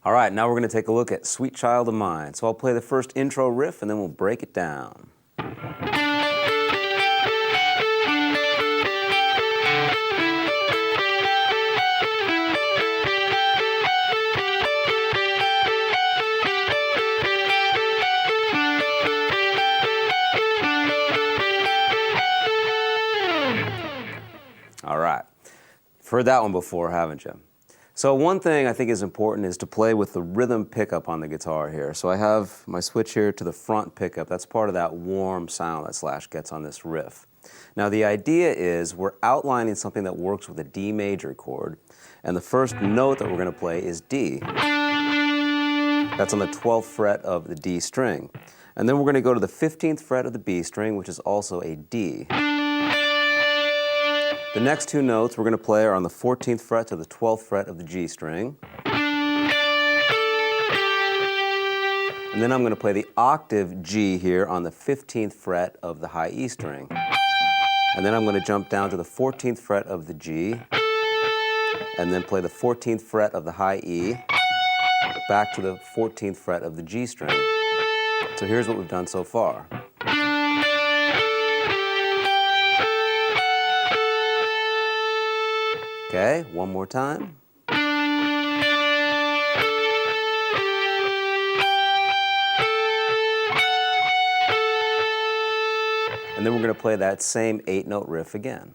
All right, now we're going to take a look at Sweet Child of Mine. So I'll play the first intro riff and then we'll break it down. All right, you've heard that one before, haven't you? So one thing I think is important is to play with the rhythm pickup on the guitar here. So I have my switch here to the front pickup. That's part of that warm sound that Slash gets on this riff. Now the idea is we're outlining something that works with a D major chord, and the first note that we're going to play is D. That's on the 12th fret of the D string. And then we're going to go to the 15th fret of the B string, which is also a D. The next two notes we're going to play are on the 14th fret to the 12th fret of the G string. And then I'm going to play the octave G here on the 15th fret of the high E string. And then I'm going to jump down to the 14th fret of the G, and then play the 14th fret of the high E, back to the 14th fret of the G string. So here's what we've done so far. Okay, one more time. And then we're going to play that same 8-note riff again.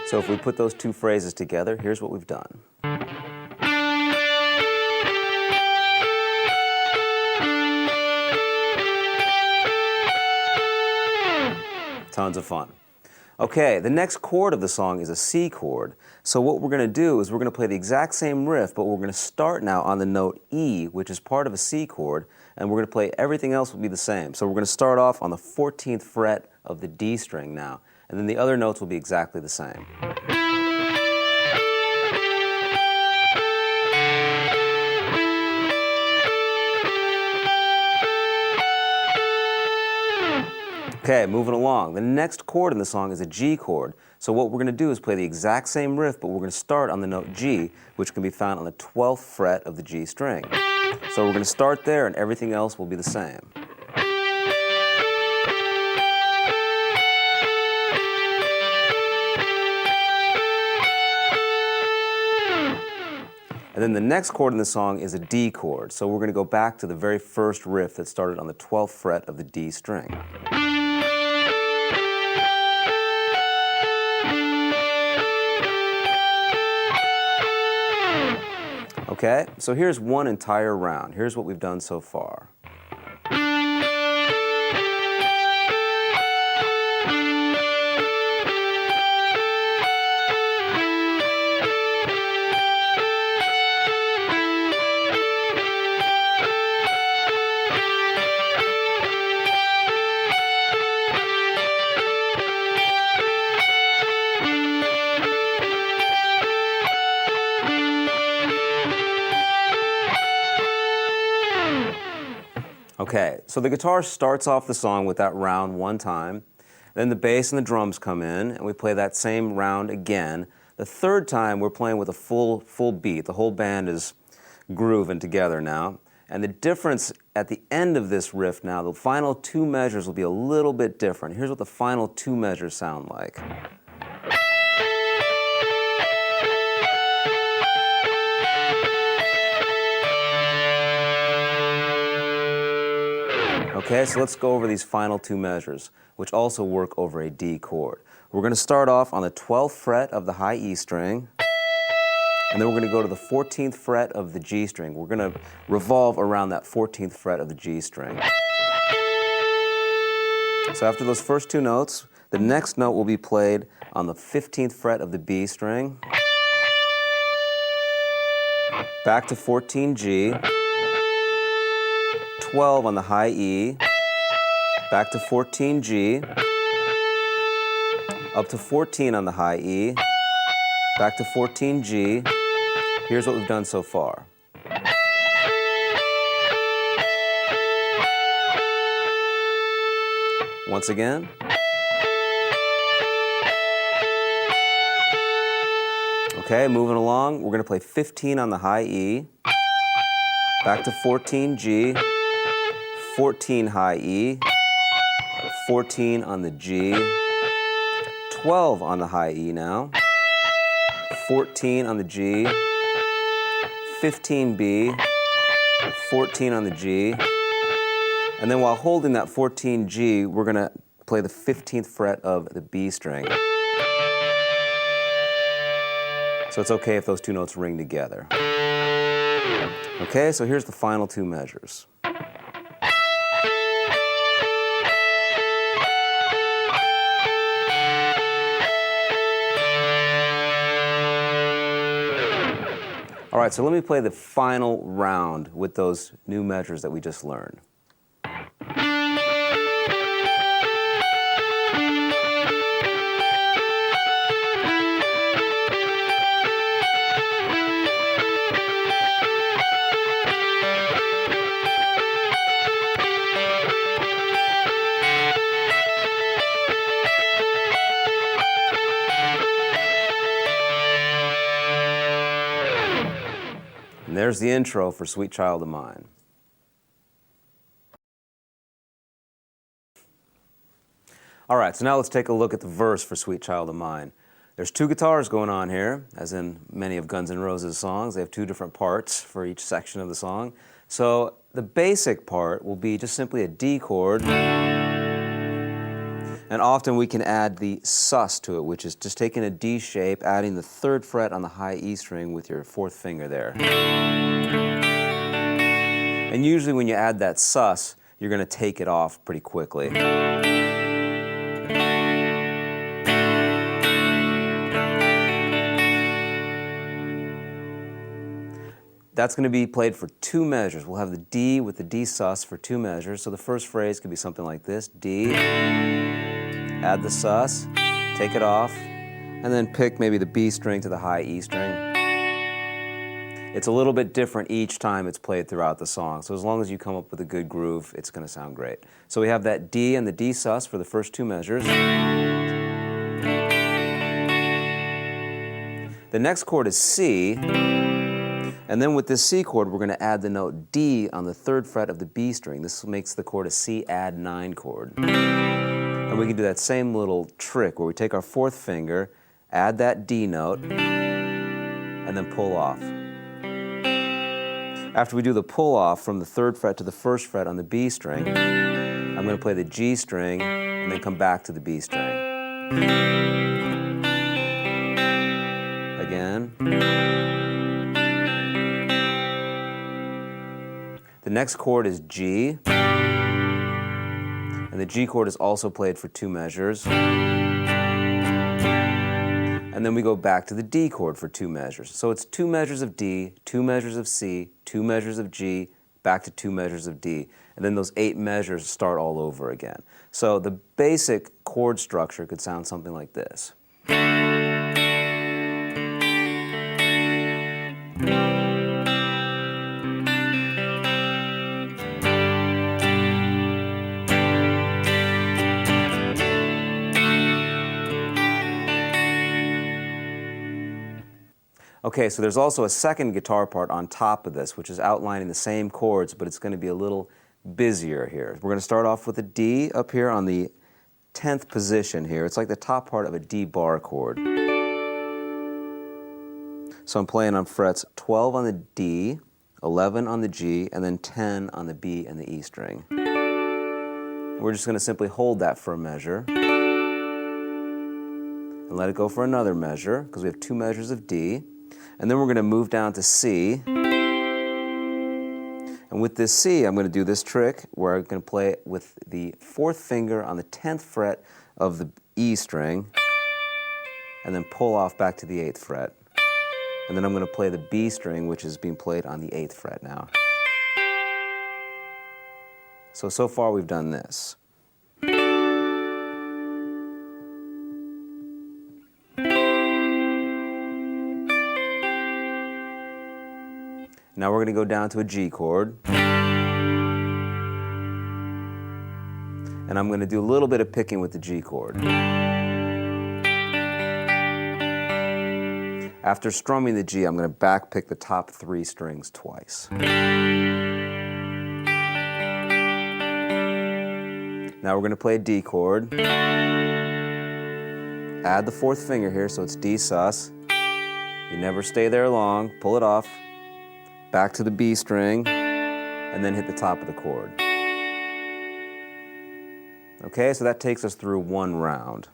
So if we put those two phrases together, here's what we've done. Tons of fun. Okay, the next chord of the song is a C chord. So what we're going to do is we're going to play the exact same riff, but we're going to start now on the note E, which is part of a C chord, and we're going to play everything else will be the same. So we're going to start off on the 14th fret of the D string now, and then the other notes will be exactly the same. Okay, moving along. The next chord in the song is a G chord. So what we're going to do is play the exact same riff, but we're going to start on the note G, which can be found on the 12th fret of the G string. So we're going to start there, and everything else will be the same. And then the next chord in the song is a D chord. So we're going to go back to the very first riff that started on the 12th fret of the D string. Okay, so here's one entire round. Here's what we've done so far. Okay, so the guitar starts off the song with that round one time, then the bass and the drums come in, and we play that same round again. The third time we're playing with a full beat. The whole band is grooving together now. And the difference at the end of this riff now, the final two measures will be a little bit different. Here's what the final two measures sound like. Okay, so let's go over these final two measures, which also work over a D chord. We're going to start off on the 12th fret of the high E string, and then we're going to go to the 14th fret of the G string. We're going to revolve around that 14th fret of the G string. So after those first two notes, the next note will be played on the 15th fret of the B string, back to 14G, 12 on the high E, back to 14G, up to 14 on the high E, back to 14G. Here's what we've done so far. Once again. Okay, moving along, we're going to play 15 on the high E, back to 14 G, 14 high E, 14 on the G, 12 on the high E now, 14 on the G, 15 B, 14 on the G, and then while holding that 14 G, we're going to play the 15th fret of the B string. So it's okay if those two notes ring together. Okay, so here's the final two measures. All right, so let me play the final round with those new measures that we just learned. And there's the intro for Sweet Child of Mine. All right, so now let's take a look at the verse for Sweet Child of Mine. There's two guitars going on here, as in many of Guns N' Roses' songs. They have two different parts for each section of the song. So the basic part will be just simply a D chord, and often we can add the sus to it, which is just taking a D shape, adding the 3rd fret on the high E string with your 4th finger there. And usually when you add that sus, you're going to take it off pretty quickly. That's going to be played for 2 measures. We'll have the D with the D sus for 2 measures. So the first phrase could be something like this: D, add the sus, take it off, and then pick maybe the B string to the high E string. It's a little bit different each time it's played throughout the song. So as long as you come up with a good groove, it's going to sound great. So we have that D and the D sus for the first 2 measures. The next chord is C. And then with this C chord, we're going to add the note D on the 3rd fret of the B string. This makes the chord a C add 9 chord. And we can do that same little trick where we take our 4th finger, add that D note, and then pull off. After we do the pull off from the 3rd fret to the 1st fret on the B string, I'm going to play the G string and then come back to the B string. Again. The next chord is G, and the G chord is also played for 2 measures. And then we go back to the D chord for 2 measures. So it's 2 measures of D, 2 measures of C, 2 measures of G, back to 2 measures of D. And then those 8 measures start all over again. So the basic chord structure could sound something like this. Okay, so there's also a second guitar part on top of this, which is outlining the same chords, but it's going to be a little busier here. We're going to start off with a D up here on the 10th position here. It's like the top part of a D bar chord. So I'm playing on frets 12 on the D, 11 on the G, and then 10 on the B and the E string. We're just going to simply hold that for a measure and let it go for another measure, because we have 2 measures of D. And then we're going to move down to C. And with this C, I'm going to do this trick where I'm going to play it with the 4th finger on the 10th fret of the E string, and then pull off back to the 8th fret. And then I'm going to play the B string, which is being played on the 8th fret now. So far we've done this. Now we're going to go down to a G chord. And I'm going to do a little bit of picking with the G chord. After strumming the G, I'm going to back pick the top 3 strings twice. Now we're going to play a D chord. Add the 4th finger here, so it's D sus. You never stay there long. Pull it off. Back to the B string, and then hit the top of the chord. Okay, so that takes us through 1 round.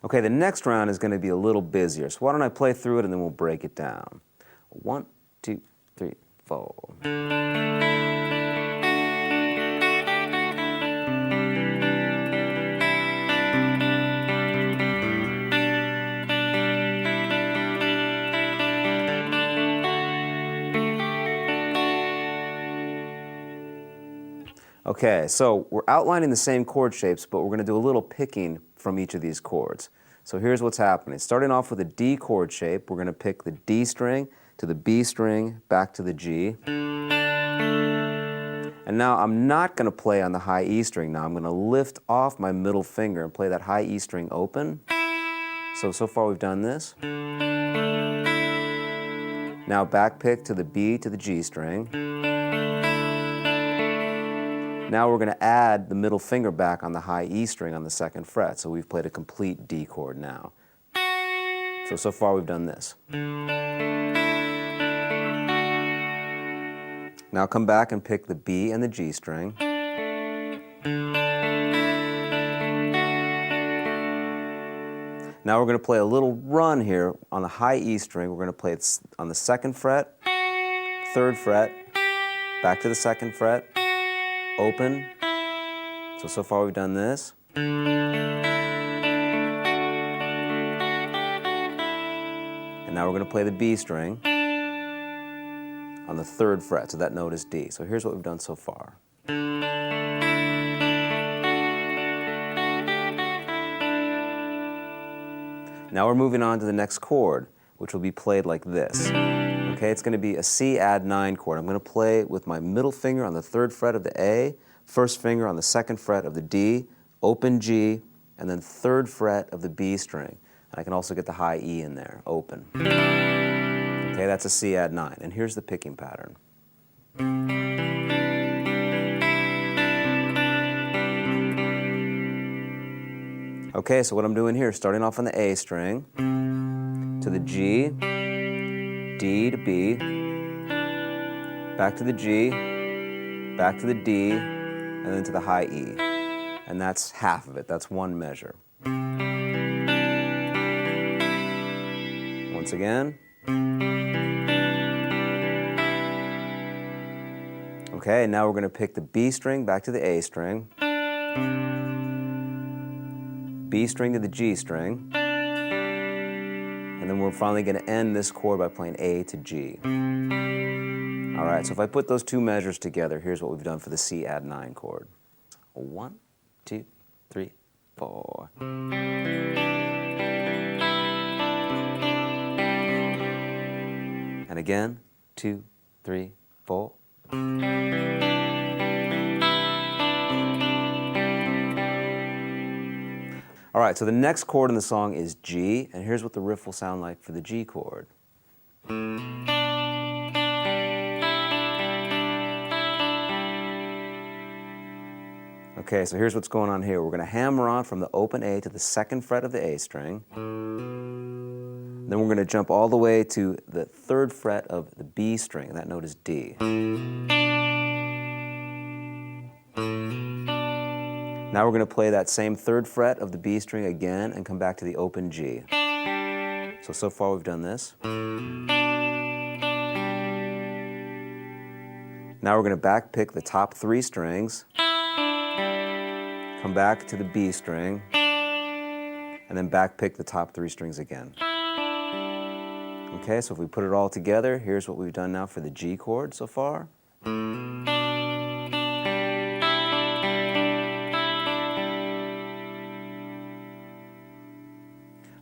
Okay, the next round is going to be a little busier, so why don't I play through it and then we'll break it down. 1, 2, 3, 4. Okay, so we're outlining the same chord shapes, but we're going to do a little picking from each of these chords. So here's what's happening. Starting off with a D chord shape, we're going to pick the D string to the B string, back to the G. And now I'm not going to play on the high E string. Now I'm going to lift off my middle finger and play that high E string open. So far we've done this. Now back pick to the B to the G string. Now we're going to add the middle finger back on the high E string on the 2nd fret. So we've played a complete D chord now. So far we've done this. Now come back and pick the B and the G string. Now we're going to play a little run here on the high E string. We're going to play it on the 2nd fret, 3rd fret, back to the 2nd fret, open. So far we've done this. And now we're going to play the B string on the 3rd fret, so that note is D. So here's what we've done so far. Now we're moving on to the next chord, which will be played like this. Okay, it's going to be a C add 9 chord. I'm going to play with my middle finger on the 3rd fret of the A, 1st finger on the 2nd fret of the D, open G, and then 3rd fret of the B string. And I can also get the high E in there, open. Okay, that's a C add 9. And here's the picking pattern. Okay, so what I'm doing here, starting off on the A string, to the G, D to B, back to the G, back to the D, and then to the high E. And that's half of it, that's 1 measure. Once again. Okay, now we're going to pick the B string back to the A string, B string to the G string, and then we're finally going to end this chord by playing A to G. All right, so if I put those 2 measures together, here's what we've done for the C add 9 chord. 1, 2, 3, 4. And again, 2, 3, 4. All right, so the next chord in the song is G, and here's what the riff will sound like for the G chord. Okay, so here's what's going on here. We're going to hammer on from the open A to the 2nd fret of the A string. Then we're going to jump all the way to the 3rd fret of the B string, and that note is D. Now we're going to play that same 3rd fret of the B string again and come back to the open G. So far we've done this. Now we're going to back pick the top 3 strings, come back to the B string, and then back pick the top 3 strings again. Okay, so if we put it all together, here's what we've done now for the G chord so far.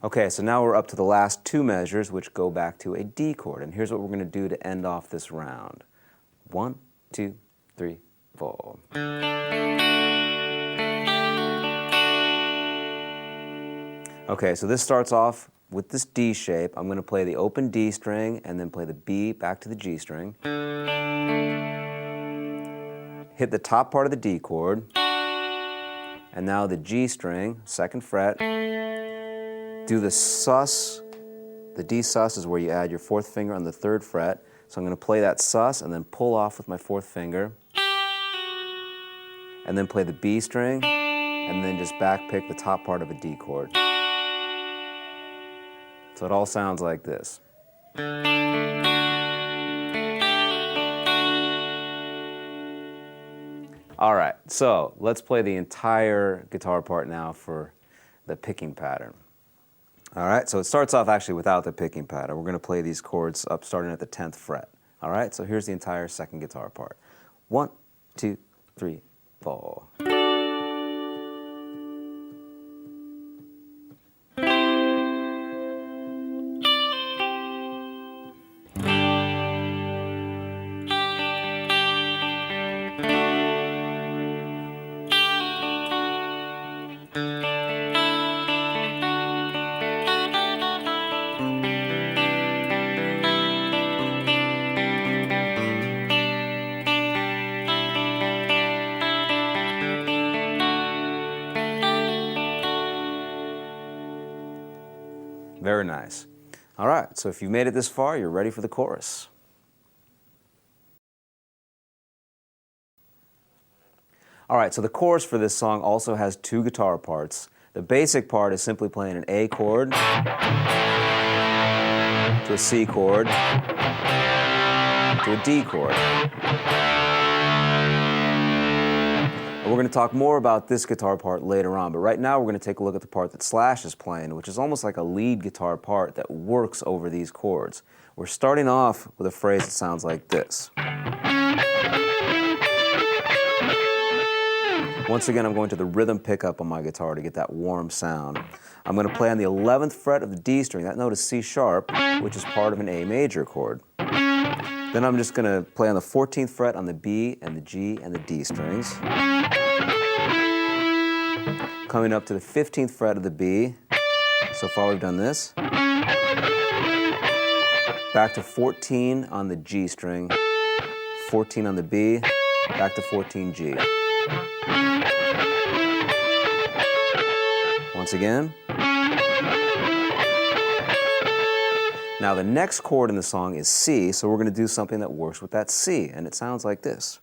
Okay, so now we're up to the last two measures, which go back to a D chord. And here's what we're going to do to end off this round. 1, 2, 3, 4. Okay, so this starts off with this D shape. I'm going to play the open D string and then play the B back to the G string. Hit the top part of the D chord. And now the G string, 2nd fret. Do the sus. The D sus is where you add your 4th finger on the 3rd fret. So I'm going to play that sus and then pull off with my 4th finger. And then play the B string and then just back pick the top part of a D chord. So it all sounds like this. All right, so let's play the entire guitar part now for the picking pattern. All right, so it starts off actually without the picking pattern. We're going to play these chords up starting at the 10th fret. All right, so here's the entire second guitar part. 1, 2, 3, 4. Very nice. All right, so if you made it this far, you're ready for the chorus. All right, so the chorus for this song also has two guitar parts. The basic part is simply playing an A chord to a C chord to a D chord. We're going to talk more about this guitar part later on, but right now we're going to take a look at the part that Slash is playing, which is almost like a lead guitar part that works over these chords. We're starting off with a phrase that sounds like this. Once again, I'm going to the rhythm pickup on my guitar to get that warm sound. I'm going to play on the 11th fret of the D string. That note is C sharp, which is part of an A major chord. Then I'm just going to play on the 14th fret on the B and the G and the D strings. Coming up to the 15th fret of the B. So far we've done this. Back to 14 on the G string, 14 on the B, back to 14 G. Once again. Now the next chord in the song is C, so we're going to do something that works with that C, and it sounds like this.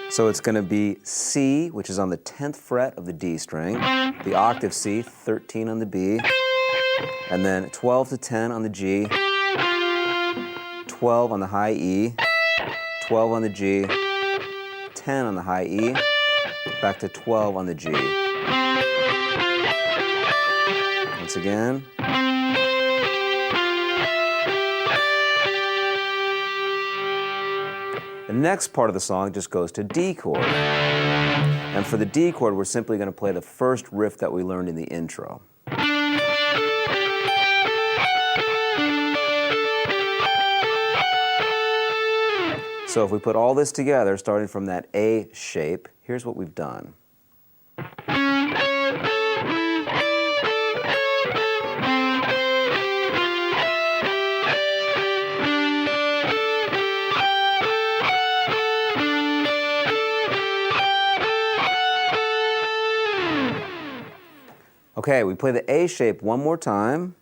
So it's going to be C, which is on the 10th fret of the D string, the octave C, 13 on the B, and then 12 to 10 on the G, 12 on the high E, 12 on the G, 10 on the high E, back to 12 on the G. Once again. The next part of the song just goes to D chord. And for the D chord, we're simply going to play the first riff that we learned in the intro. So if we put all this together, starting from that A shape, here's what we've done. Okay, we play the A shape one more time.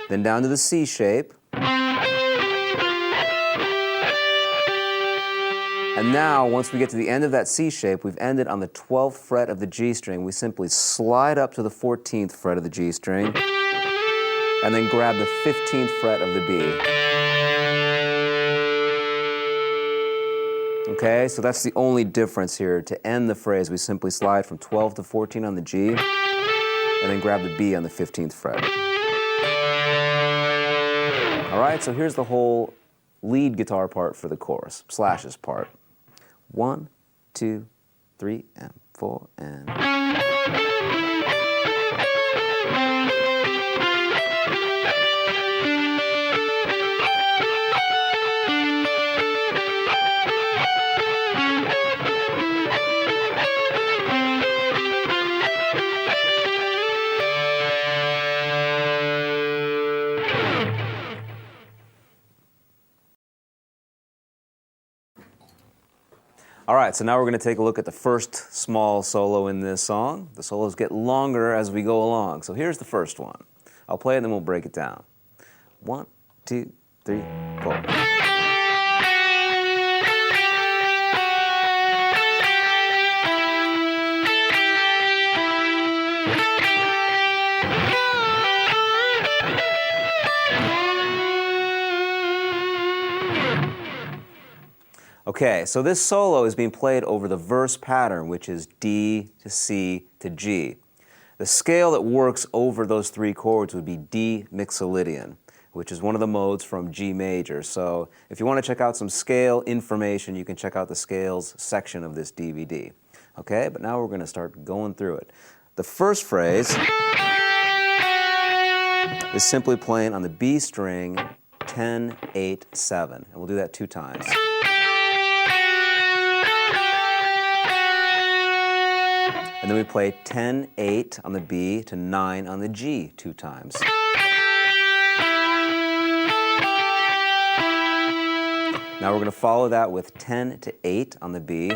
Then down to the C shape. And now, once we get to the end of that C shape, we've ended on the 12th fret of the G string. We simply slide up to the 14th fret of the G string, and then grab the 15th fret of the B. Okay, so that's the only difference here. To end the phrase, we simply slide from 12 to 14 on the G, and then grab the B on the 15th fret. All right, so here's the whole lead guitar part for the chorus, Slash's part. 1, 2, 3, and 4, and... All right, so now we're going to take a look at the first small solo in this song. The solos get longer as we go along. So here's the first one. I'll play it and then we'll break it down. 1, 2, 3, 4. Okay, so this solo is being played over the verse pattern, which is D to C to G. The scale that works over those three chords would be D mixolydian, which is one of the modes from G major. So if you want to check out some scale information, you can check out the scales section of this DVD. Okay, but now we're going to start going through it. The first phrase is simply playing on the B string 10, 8, 7. And we'll do that 2 times. And then we play 10, 8 on the B to 9 on the G 2 times. Now we're going to follow that with 10 to 8 on the B.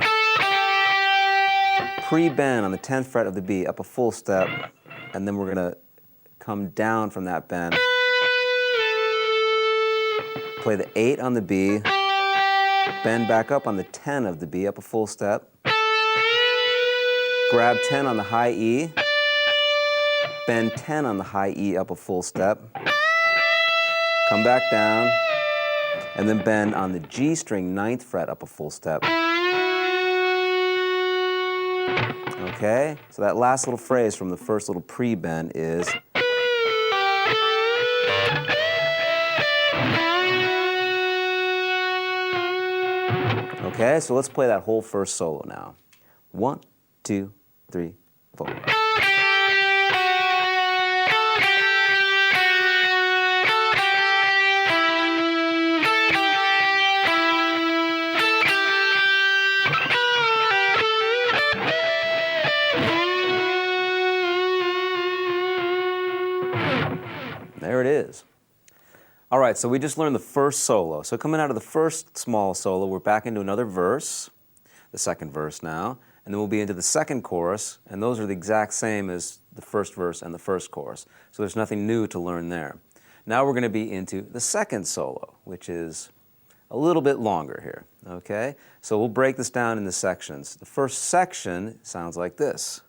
Pre-bend on the 10th fret of the B up a full step, and then we're going to come down from that bend. Play the 8 on the B, bend back up on the 10 of the B up a full step. Grab 10 on the high E, bend 10 on the high E up a full step, come back down, and then bend on the G string 9th fret up a full step. Okay, so that last little phrase from the first little pre-bend is... Okay, so let's play that whole first solo now. 1, 2, 3, 4. There it is. All right, so we just learned the first solo. So coming out of the first small solo, we're back into another verse, the second verse now. And then we'll be into the second chorus, and those are the exact same as the first verse and the first chorus. So there's nothing new to learn there. Now we're going to be into the second solo, which is a little bit longer here, okay? So we'll break this down into sections. The first section sounds like this.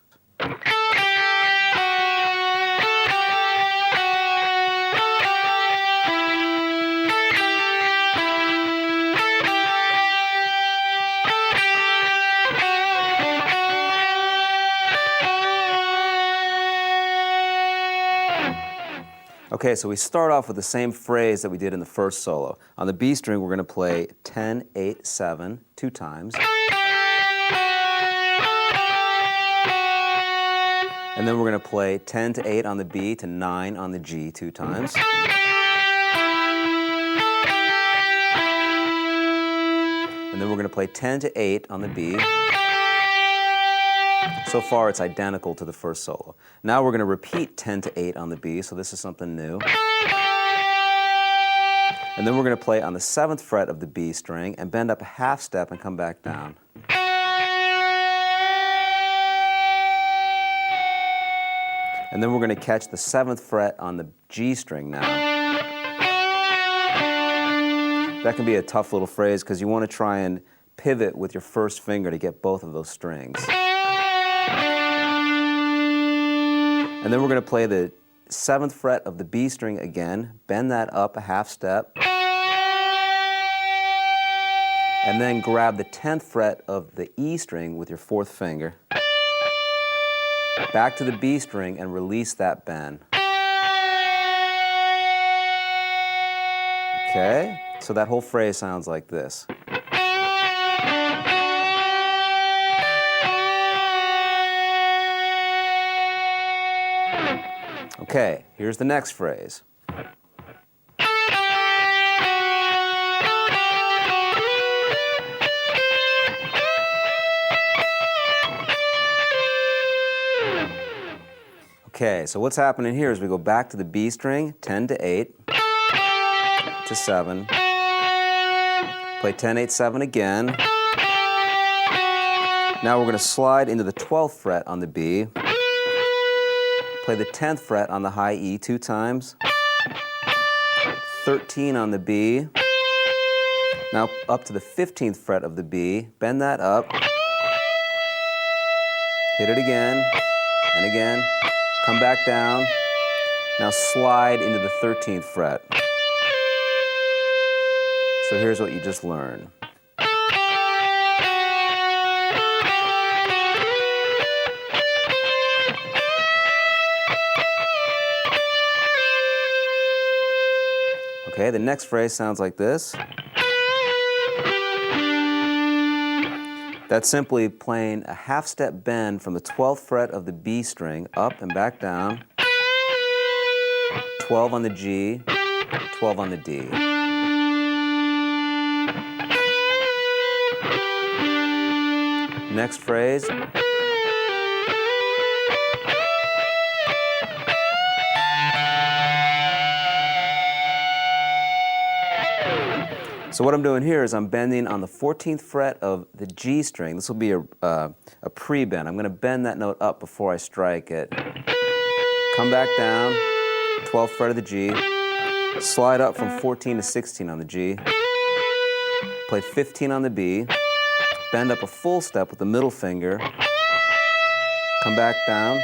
Okay, so we start off with the same phrase that we did in the first solo. On the B string, we're going to play 10, 8, 7 2 times. And then we're going to play 10 to 8 on the B to 9 on the G 2 times. And then we're going to play 10 to 8 on the B. So far, it's identical to the first solo. Now we're going to repeat 10 to 8 on the B, so this is something new. And then we're going to play on the 7th fret of the B string and bend up a half step and come back down. And then we're going to catch the 7th fret on the G string now. That can be a tough little phrase because you want to try and pivot with your first finger to get both of those strings. And then we're going to play the 7th fret of the B string again, bend that up a half step, and then grab the 10th fret of the E string with your 4th finger, back to the B string and release that bend. Okay, so that whole phrase sounds like this. Okay, here's the next phrase. Okay, so what's happening here is we go back to the B string, 10 to 8, to 7, play 10, 8, 7 again. Now we're going to slide into the 12th fret on the B, play the 10th fret on the high E 2 times, 13 on the B, now up to the 15th fret of the B, bend that up, hit it again, and again, come back down, now slide into the 13th fret. So here's what you just learned. Okay, the next phrase sounds like this. That's simply playing a half-step bend from the 12th fret of the B string up and back down, 12 on the G, 12 on the D. Next phrase. So what I'm doing here is I'm bending on the 14th fret of the G string. This will be a pre-bend. I'm going to bend that note up before I strike it. Come back down, 12th fret of the G, slide up from 14 to 16 on the G, play 15 on the B, bend up a full step with the middle finger, come back down.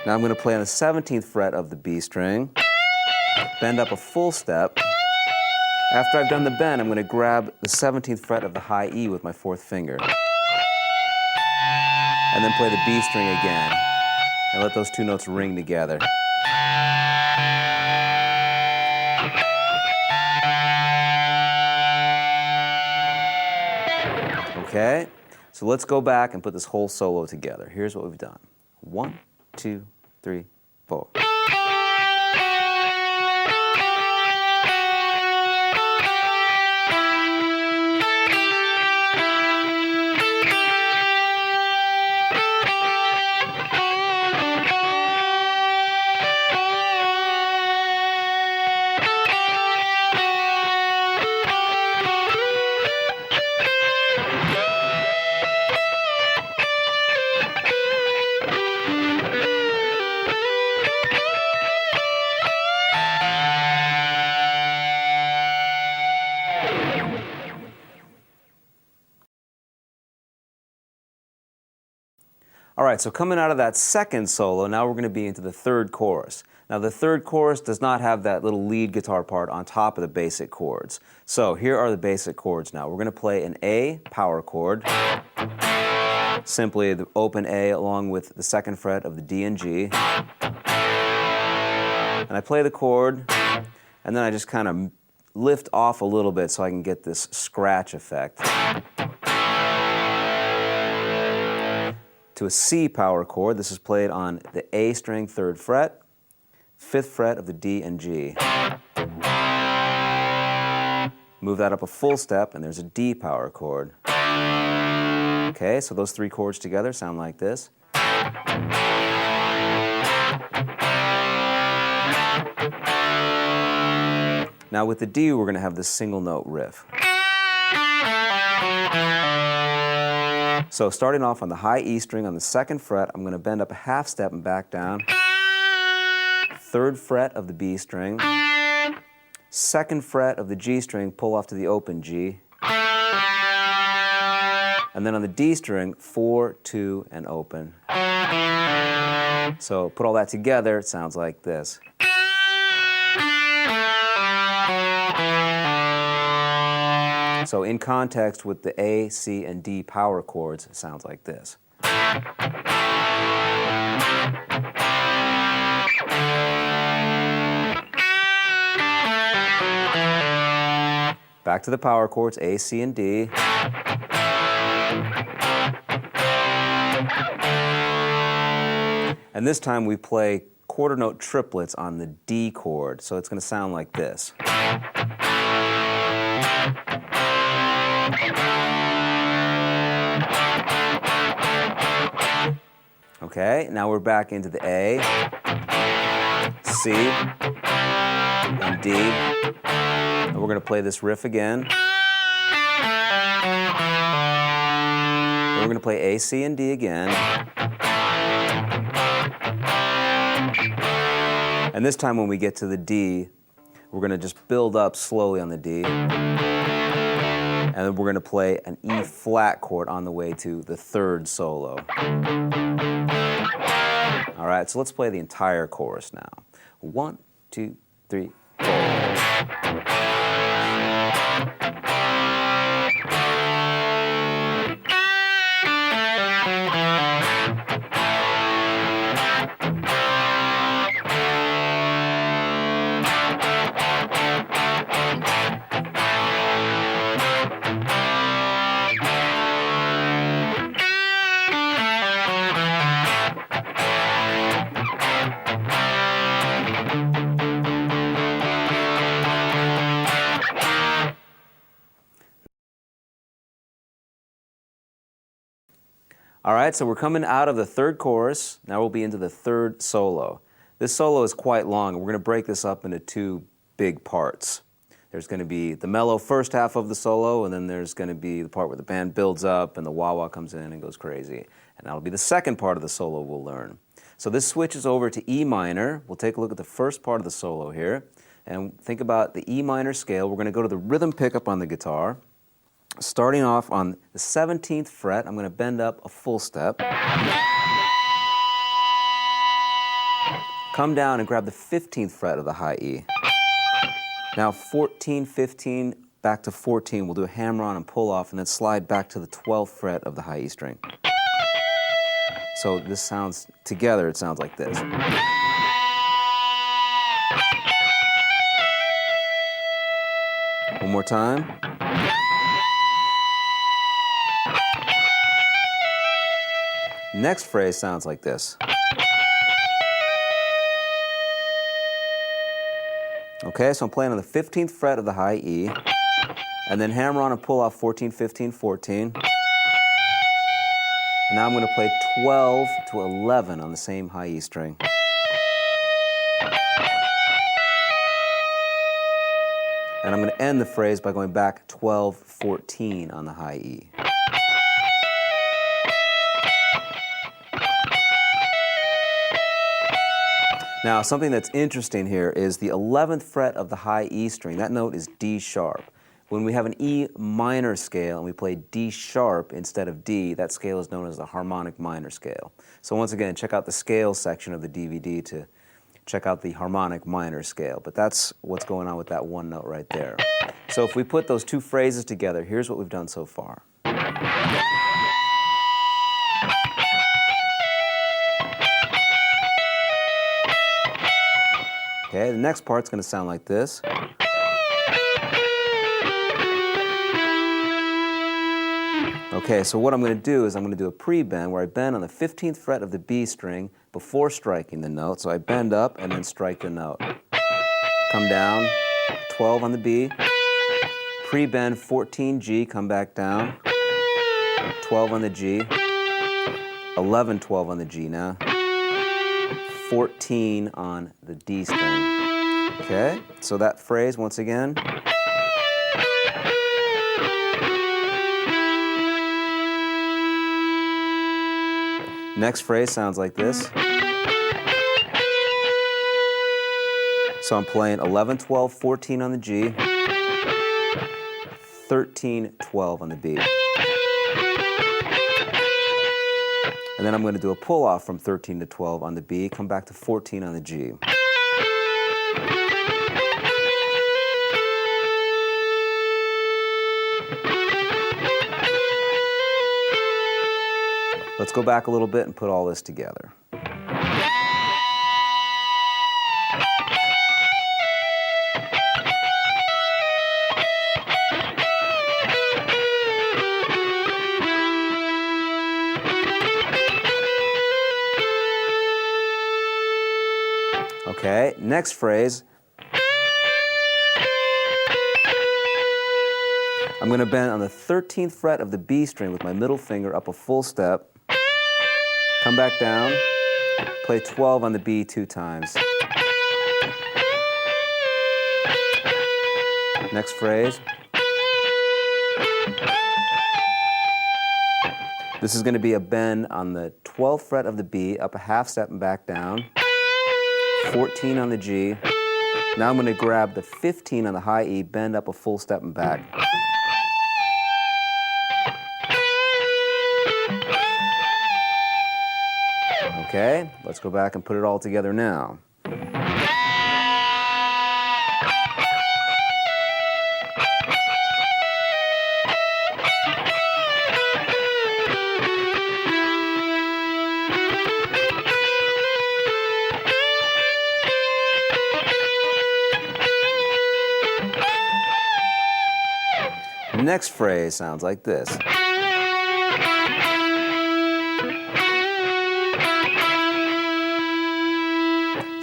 Now I'm going to play on the 17th fret of the B string, bend up a full step. After I've done the bend, I'm going to grab the 17th fret of the high E with my 4th finger. And then play the B string again. And let those two notes ring together. Okay, so let's go back and put this whole solo together. Here's what we've done. 1, 2, 3, 4. All right, so coming out of that second solo, now we're going to be into the third chorus. Now the third chorus does not have that little lead guitar part on top of the basic chords. So here are the basic chords now. We're going to play an A power chord, simply the open A along with the 2nd fret of the D and G. And I play the chord, and then I just kind of lift off a little bit so I can get this scratch effect. To a C power chord. This is played on the A string 3rd fret, 5th fret of the D and G. Move that up a full step and there's a D power chord. Okay, so those 3 chords together sound like this. Now with the D we're going to have this single note riff. So starting off on the high E string on the 2nd fret, I'm going to bend up a half step and back down. 3rd fret of the B string. 2nd fret of the G string, pull off to the open G. And then on the D string, 4, 2, and open. So put all that together, it sounds like this. So in context with the A, C, and D power chords, it sounds like this. Back to the power chords, A, C, and D. And this time we play quarter note triplets on the D chord. So it's going to sound like this. Okay, now we're back into the A, C, and D. And we're going to play this riff again. Then we're going to play A, C, and D again. And this time when we get to the D, we're going to just build up slowly on the D. And then we're going to play an E flat chord on the way to the third solo. All right, so let's play the entire chorus now. 1, 2, 3, 4. All right, so we're coming out of the third chorus. Now we'll be into the third solo. This solo is quite long, and we're going to break this up into two big parts. There's going to be the mellow first half of the solo, and then there's going to be the part where the band builds up and the wah-wah comes in and goes crazy. And that'll be the second part of the solo we'll learn. So this switches over to E minor. We'll take a look at the first part of the solo here, and think about the E minor scale. We're going to go to the rhythm pickup on the guitar. Starting off on the 17th fret, I'm going to bend up a full step. Come down and grab the 15th fret of the high E. Now 14, 15, back to 14. We'll do a hammer-on and pull off, and then slide back to the 12th fret of the high E string. So this sounds, together it sounds like this. One more time. Next phrase sounds like this. Okay, so I'm playing on the 15th fret of the high E, and then hammer on and pull off 14, 15, 14. And now I'm going to play 12 to 11 on the same high E string. And I'm going to end the phrase by going back 12, 14 on the high E. Now, something that's interesting here is the 11th fret of the high E string. That note is D sharp. When we have an E minor scale and we play D sharp instead of D, that scale is known as the harmonic minor scale. So once again, check out the scales section of the DVD to check out the harmonic minor scale. But that's what's going on with that one note right there. So if we put those two phrases together, here's what we've done so far. Okay, the next part's going to sound like this. Okay, so what I'm going to do is I'm going to do a pre-bend where I bend on the 15th fret of the B string before striking the note. So I bend up and then strike the note. Come down, 12 on the B. Pre-bend 14 G, come back down. 12 on the G. 11, 12 on the G now. 14 on the D string. Okay, so that phrase once again. Next phrase sounds like this. So I'm playing 11, 12, 14 on the G, 13, 12 on the B. And then I'm going to do a pull-off from 13 to 12 on the B, come back to 14 on the G. Let's go back a little bit and put all this together. Okay, next phrase. I'm going to bend on the 13th fret of the B string with my middle finger up a full step, come back down, play 12 on the B 2 times. Next phrase. This is going to be a bend on the 12th fret of the B, up a half step and back down, 14 on the G. Now I'm going to grab the 15 on the high E, bend up a full step and back. Okay, let's go back and put it all together now. The next phrase sounds like this.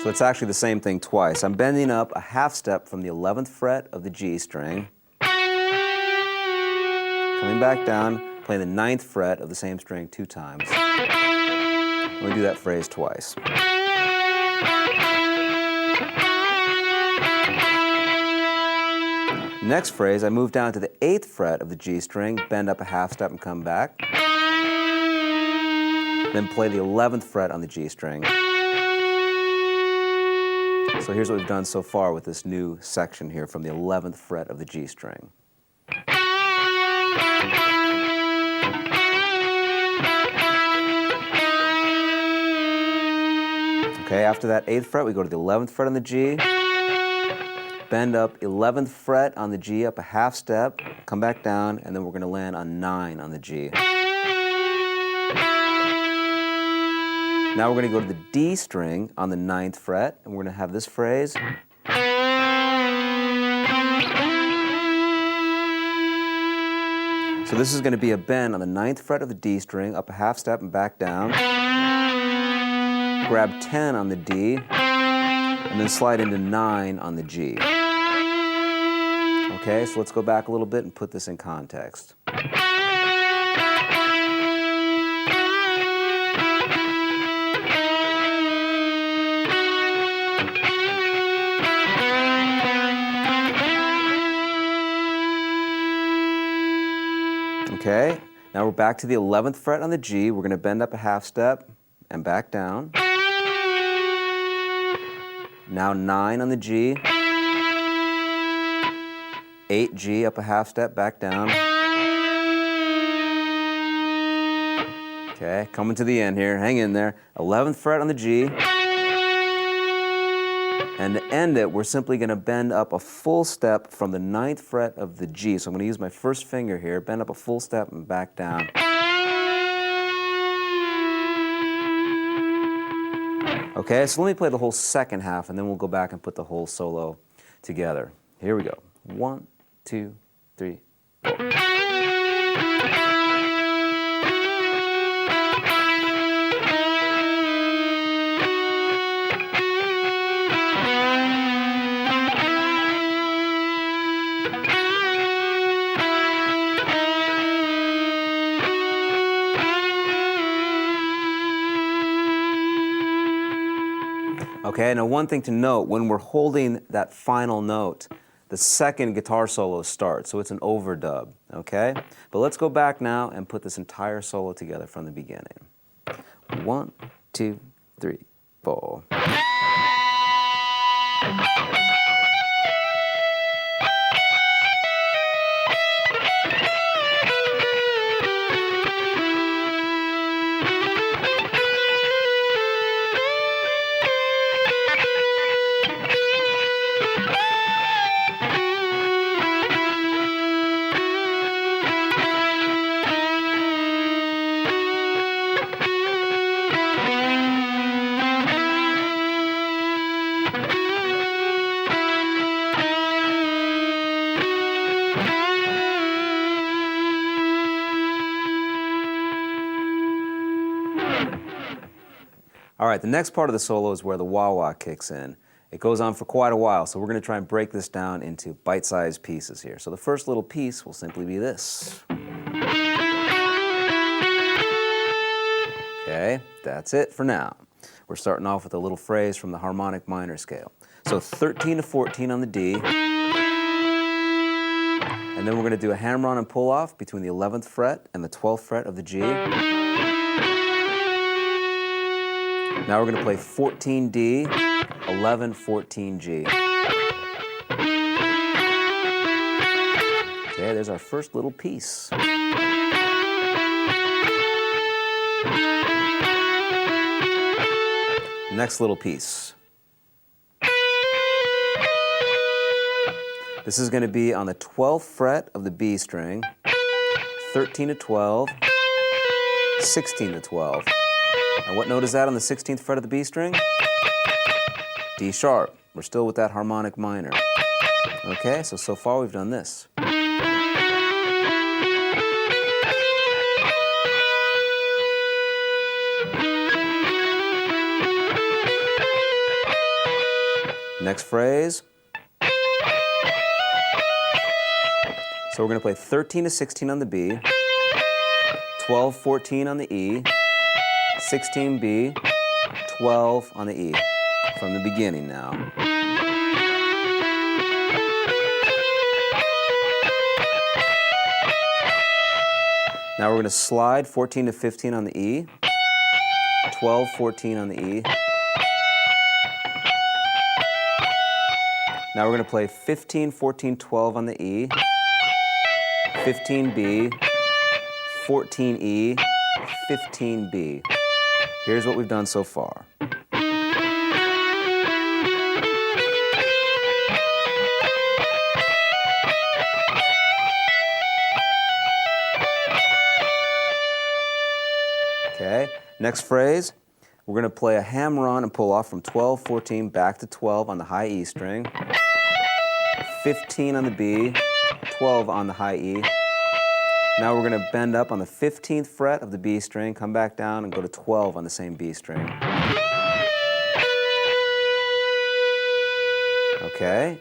So it's actually the same thing twice. I'm bending up a half step from the 11th fret of the G string, coming back down, playing the 9th fret of the same string 2 times. Let me do that phrase twice. Next phrase, I move down to the 8th fret of the G string, bend up a half step and come back. Then play the 11th fret on the G string. So here's what we've done so far with this new section here from the 11th fret of the G string. Okay, after that 8th fret, we go to the 11th fret on the G, bend up 11th fret on the G up a half step, come back down, and then we're going to land on 9 on the G. Now we're going to go to the D string on the 9th fret, and we're going to have this phrase. So this is going to be a bend on the 9th fret of the D string, up a half step and back down. Grab 10 on the D, and then slide into 9 on the G. Okay, so let's go back a little bit and put this in context. Okay, now we're back to the 11th fret on the G. We're going to bend up a half step and back down. Now 9 on the G. 8 G, up a half step, back down. Okay, coming to the end here. Hang in there. 11th fret on the G. And to end it, we're simply going to bend up a full step from the 9th fret of the G. So I'm going to use my first finger here, bend up a full step and back down. Okay, so let me play the whole second half and then we'll go back and put the whole solo together. Here we go. 1, 2, 3, 4. Okay, now one thing to note, when we're holding that final note, the second guitar solo starts, so it's an overdub, okay? But let's go back now and put this entire solo together from the beginning. 1, 2, 3, 4. All right, the next part of the solo is where the wah-wah kicks in. It goes on for quite a while, so we're going to try and break this down into bite-sized pieces here. So the first little piece will simply be this. Okay, that's it for now. We're starting off with a little phrase from the harmonic minor scale. So 13 to 14 on the D, and then we're going to do a hammer-on and pull-off between the 11th fret and the 12th fret of the G. Now we're going to play 14D, 11, 14G. Okay, there's our first little piece. Next little piece. This is going to be on the 12th fret of the B string, 13 to 12, 16 to 12. And what note is that on the 16th fret of the B string? D sharp. We're still with that harmonic minor. Okay, so far we've done this. Next phrase. So we're going to play 13 to 16 on the B, 12, 14 on the E, 16 B, 12 on the E. From the beginning now. Now we're going to slide 14 to 15 on the E, 12, 14 on the E. Now we're going to play 15, 14, 12 on the E, 15B, 14E, 15B. Here's what we've done so far. Okay, next phrase, we're going to play a hammer-on and pull-off from 12, 14 back to 12 on the high E string, 15 on the B, 12 on the high E. Now we're going to bend up on the 15th fret of the B string, come back down and go to 12 on the same B string. Okay,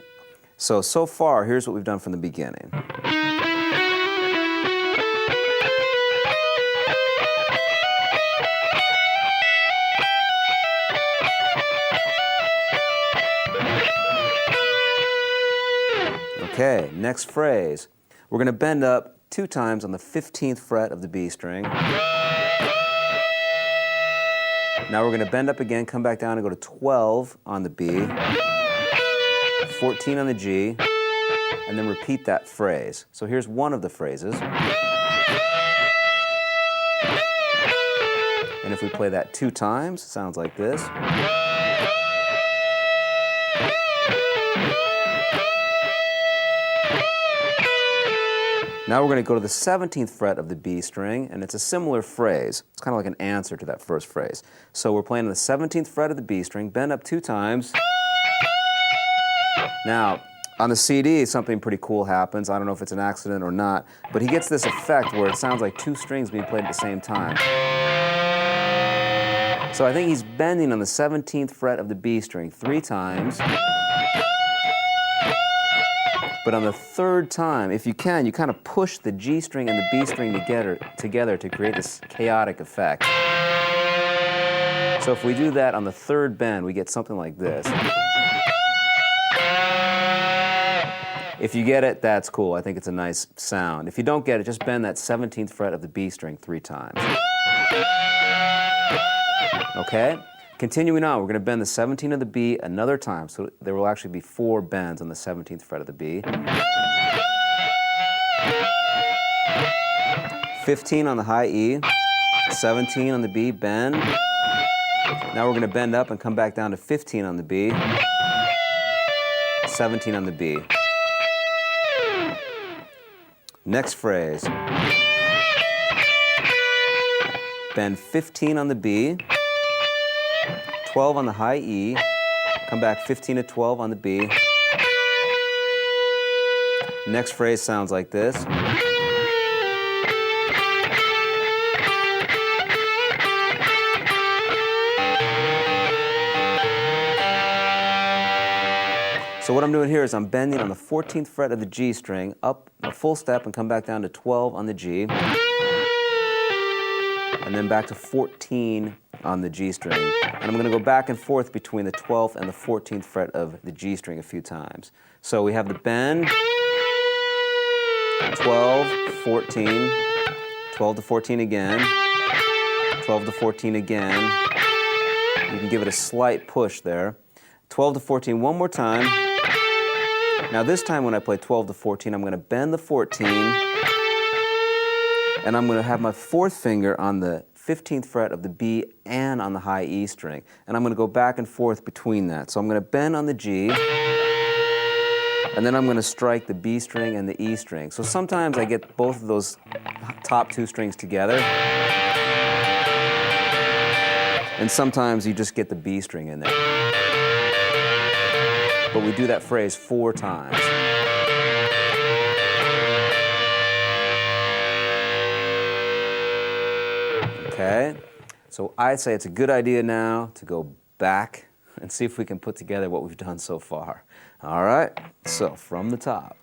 so far, here's what we've done from the beginning. Okay, next phrase. We're going to bend up 2 times on the 15th fret of the B string. Now we're going to bend up again, come back down and go to 12 on the B, 14 on the G, and then repeat that phrase. So here's one of the phrases. And if we play that 2 times, it sounds like this. Now we're going to go to the 17th fret of the B string, and it's a similar phrase. It's kind of like an answer to that first phrase. So we're playing on the 17th fret of the B string, bend up 2 times. Now, on the CD, something pretty cool happens. I don't know if it's an accident or not, but he gets this effect where it sounds like 2 strings being played at the same time. So I think he's bending on the 17th fret of the B string 3 times. But on the 3rd time, if you can, you kind of push the G string and the B string together to create this chaotic effect. So if we do that on the 3rd bend, we get something like this. If you get it, that's cool. I think it's a nice sound. If you don't get it, just bend that 17th fret of the B string 3 times. Okay? Continuing on, we're going to bend the 17th of the B another time, so there will actually be 4 bends on the 17th fret of the B. 15 on the high E, 17 on the B, bend. Now we're going to bend up and come back down to 15 on the B, 17 on the B. Next phrase. Bend 15 on the B, 12 on the high E, come back 15 to 12 on the B. Next phrase sounds like this. So what I'm doing here is I'm bending on the 14th fret of the G string, up a full step and come back down to 12 on the G, and then back to 14 on the G string. And I'm going to go back and forth between the 12th and the 14th fret of the G string a few times. So we have the bend, 12, 14, 12 to 14 again, 12 to 14 again. You can give it a slight push there. 12 to 14 one more time. Now this time when I play 12 to 14, I'm going to bend the 14, and I'm going to have my fourth finger on the 15th fret of the B and on the high E string. And I'm going to go back and forth between that. So I'm going to bend on the G, and then I'm going to strike the B string and the E string. So sometimes I get both of those top two strings together, and sometimes you just get the B string in there. But we do that phrase 4 times. Okay, so I'd say it's a good idea now to go back and see if we can put together what we've done so far. All right, so from the top.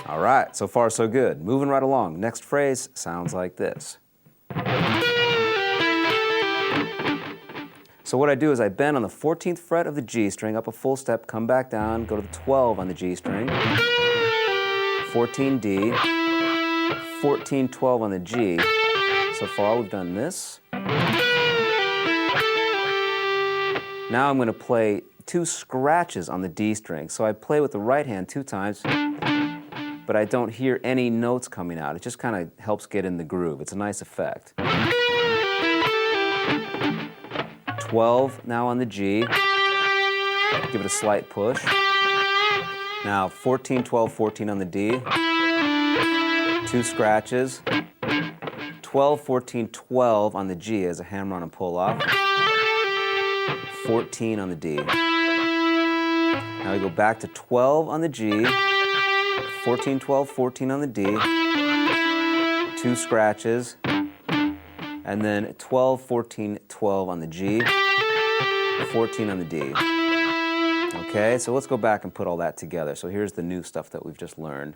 All right, so far so good. Moving right along. Next phrase sounds like this. So what I do is I bend on the 14th fret of the G string, up a full step, come back down, go to the 12 on the G string, 14 D, 14, 12 on the G. So far we've done this. Now I'm going to play 2 scratches on the D string. So I play with the right hand 2 times, but I don't hear any notes coming out. It just kind of helps get in the groove. It's a nice effect. 12 now on the G. Give it a slight push. Now 14, 12, 14 on the D. 2 scratches. 12, 14, 12 on the G as a hammer-on and pull-off. 14 on the D. Now we go back to 12 on the G. 14, 12, 14 on the D, 2 scratches, and then 12, 14, 12 on the G, 14 on the D. Okay, so let's go back and put all that together. So here's the new stuff that we've just learned.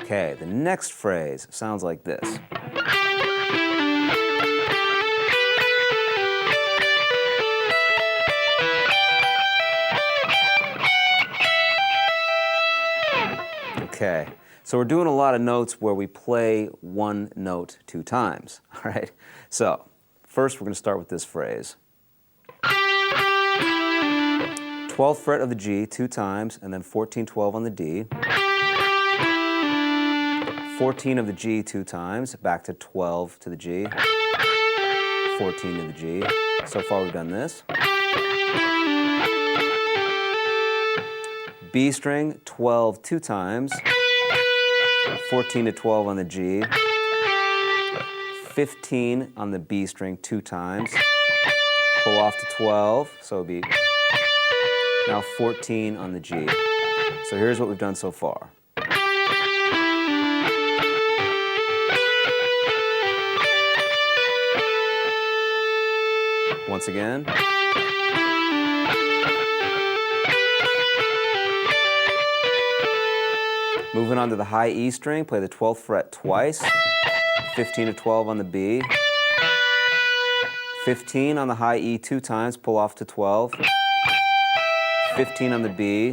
Okay, the next phrase sounds like this. Okay, so we're doing a lot of notes where we play one note 2 times, all right? So, first we're going to start with this phrase. 12th fret of the G 2 times, and then 14, 12 on the D. 14 of the G 2 times, back to 12 to the G. 14 to the G. So far we've done this. B string, 12 2 times, 14 to 12 on the G, 15 on the B string 2 times, pull off to 12, so it'll be now 14 on the G. So here's what we've done so far. Once again. Moving on to the high E string, play the 12th fret twice, 15 to 12 on the B, 15 on the high E 2 times, pull off to 12, 15 on the B,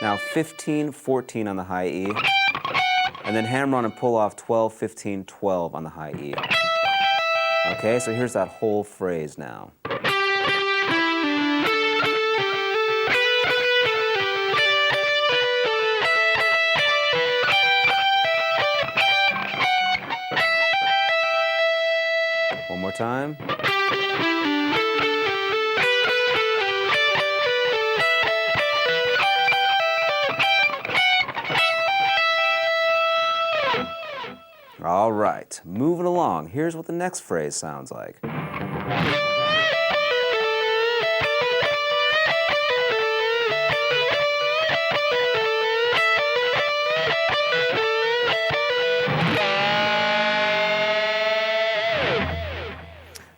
now 15, 14 on the high E, and then hammer on and pull off 12, 15, 12 on the high E. Okay, so here's that whole phrase now. time. All right, moving along. Here's what the next phrase sounds like.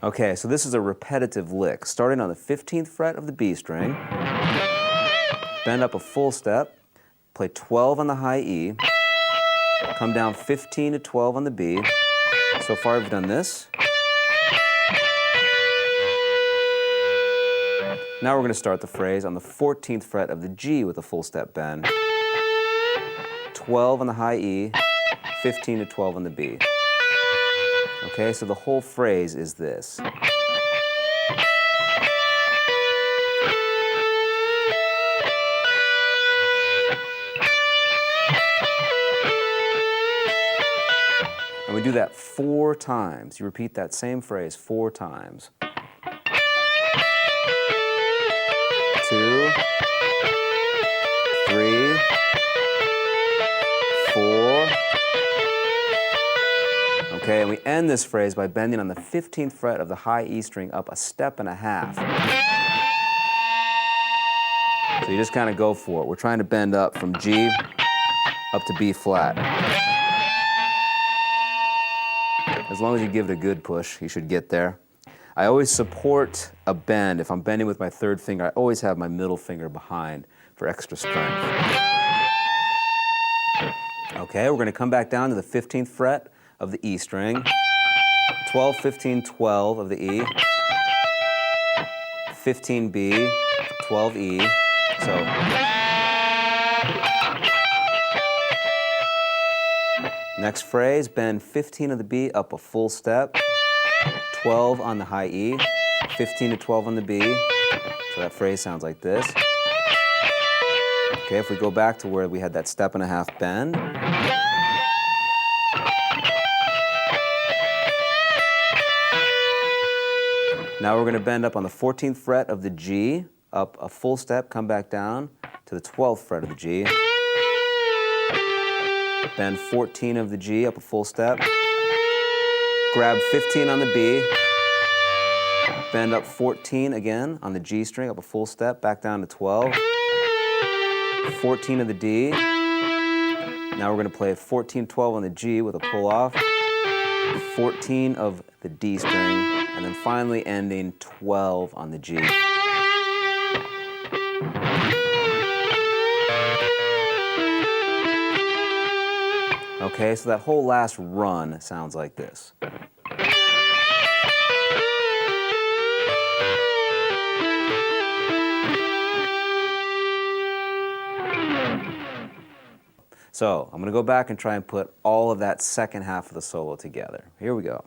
Okay, so this is a repetitive lick. Starting on the 15th fret of the B string, bend up a full step, play 12 on the high E, come down 15 to 12 on the B. So far we've done this. Now we're going to start the phrase on the 14th fret of the G with a full step bend. 12 on the high E, 15 to 12 on the B. Okay, so the whole phrase is this. And we do that 4 times. You repeat that same phrase 4 times. 2, 3, 4. Okay, and we end this phrase by bending on the 15th fret of the high E string up a step and a half. So you just kind of go for it. We're trying to bend up from G up to B flat. As long as you give it a good push, you should get there. I always support a bend. If I'm bending with my third finger, I always have my middle finger behind for extra strength. Okay, we're going to come back down to the 15th fret of the E string, 12, 15, 12 of the E, 15 B, 12 E. So next phrase, bend 15 of the B up a full step, 12 on the high E, 15 to 12 on the B. So that phrase sounds like this. Okay, if we go back to where we had that step and a half bend. Now we're going to bend up on the 14th fret of the G, up a full step, come back down to the 12th fret of the G. Bend 14 of the G, up a full step. Grab 15 on the B. Bend up 14 again on the G string, up a full step, back down to 12. 14 of the D. Now we're going to play 14, 12 on the G with a pull off. 14 of the D string. And then finally ending 12 on the G. Okay, so that whole last run sounds like this. So I'm going to go back and try and put all of that second half of the solo together. Here we go.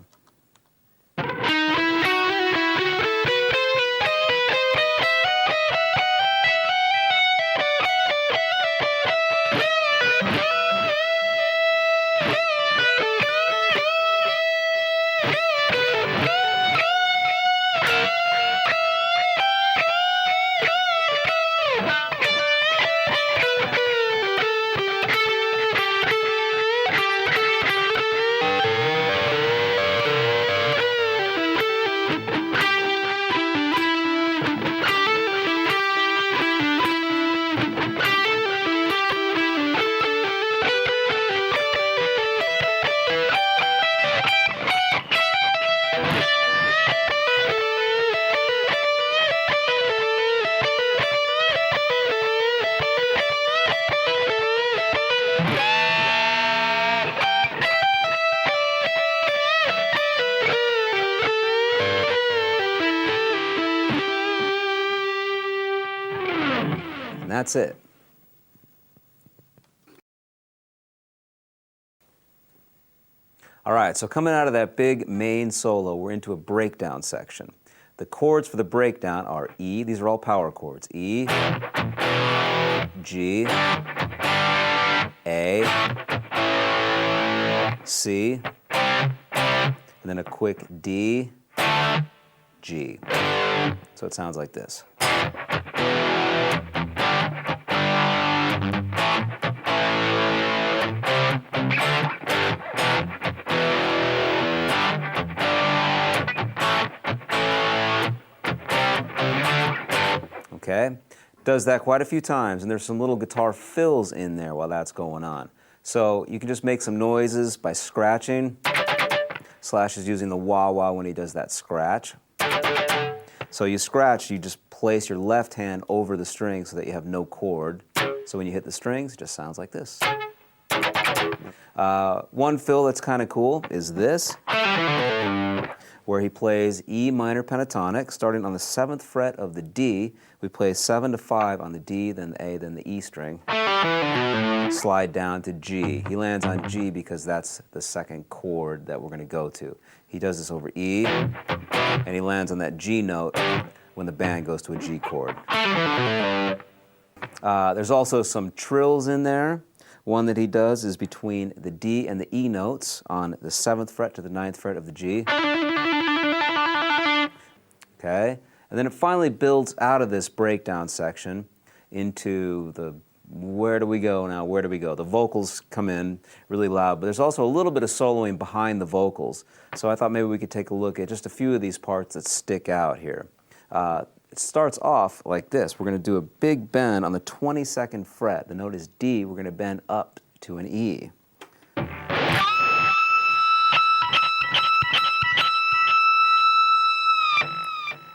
And that's it. All right, so coming out of that big main solo, we're into a breakdown section. The chords for the breakdown are E, these are all power chords, E, G, A, C, and then a quick D, G. So it sounds like this. Okay, does that quite a few times, and there's some little guitar fills in there while that's going on. So you can just make some noises by scratching. Slash is using the wah-wah when he does that scratch. So you scratch, you just place your left hand over the string so that you have no chord. So when you hit the strings, it just sounds like this. One fill that's kind of cool is this, where he plays E minor pentatonic, starting on the 7th fret of the D. We play 7 to 5 on the D, then the A, then the E string. Slide down to G. He lands on G because that's the second chord that we're going to go to. He does this over E, and he lands on that G note when the band goes to a G chord. There's also some trills in there. One that he does is between the D and the E notes on the 7th fret to the 9th fret of the G. Okay, and then it finally builds out of this breakdown section into the where do we go now, where do we go? The vocals come in really loud, but there's also a little bit of soloing behind the vocals. So I thought maybe we could take a look at just a few of these parts that stick out here. It starts off like this. We're going to do a big bend on the 22nd fret. The note is D. We're going to bend up to an E.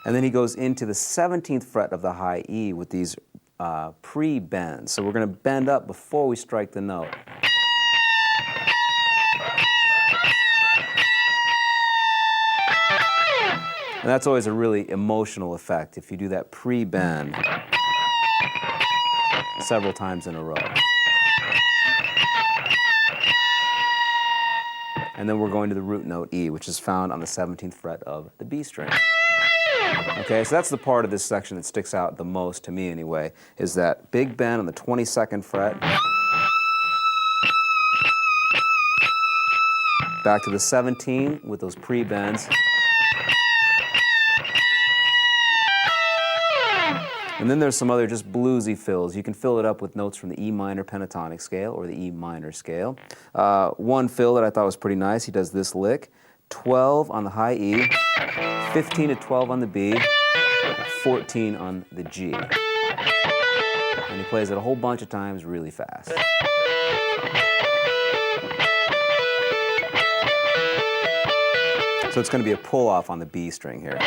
And then he goes into the 17th fret of the high E with these pre-bends. So we're going to bend up before we strike the note. And that's always a really emotional effect if you do that pre-bend several times in a row. And then we're going to the root note E, which is found on the 17th fret of the B string. Okay, so that's the part of this section that sticks out the most, to me anyway, is that big bend on the 22nd fret, back to the 17 with those pre-bends, and then there's some other just bluesy fills. You can fill it up with notes from the E minor pentatonic scale or the E minor scale. One fill that I thought was pretty nice, he does this lick, 12 on the high E, 15 to 12 on the B, 14 on the G. And he plays it a whole bunch of times really fast. So it's going to be a pull-off on the B string here.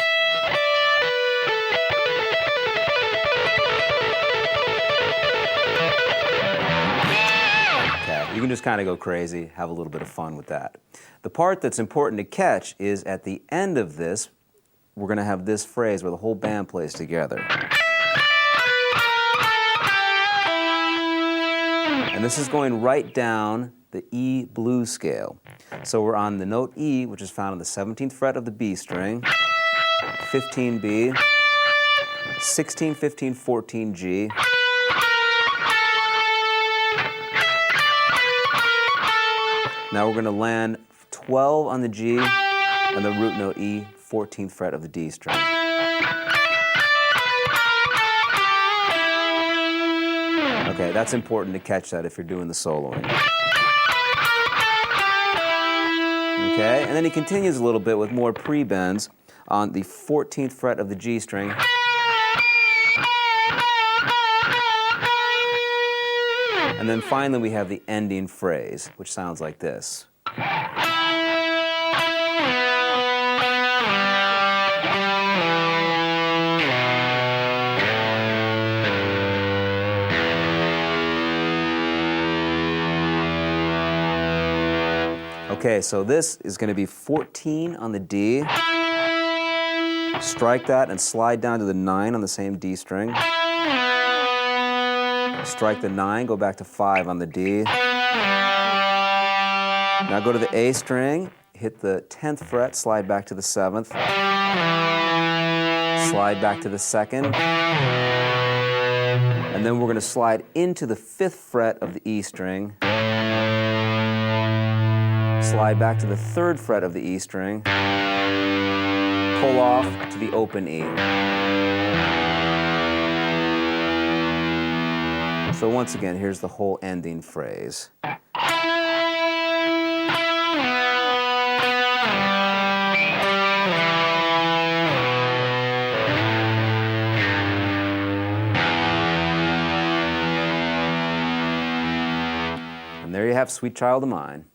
Okay, you can just kind of go crazy, have a little bit of fun with that. The part that's important to catch is at the end of this, we're going to have this phrase where the whole band plays together. And this is going right down the E blues scale. So we're on the note E, which is found on the 17th fret of the B string, 15 B, 16, 15, 14 G, now we're going to land 12 on the G and the root note E, 14th fret of the D string. Okay, that's important to catch that if you're doing the soloing. Okay, and then he continues a little bit with more pre-bends on the 14th fret of the G string. And then finally we have the ending phrase, which sounds like this. Okay, so this is going to be 14 on the D. Strike that and slide down to the 9 on the same D string. Strike the 9, go back to 5 on the D. Now go to the A string, hit the 10th fret, slide back to the 7th. Slide back to the 2nd. And then we're going to slide into the 5th fret of the E string. Slide back to the 3rd fret of the E string. pull off to the open E. So once again, here's the whole ending phrase. And there you have Sweet Child of Mine.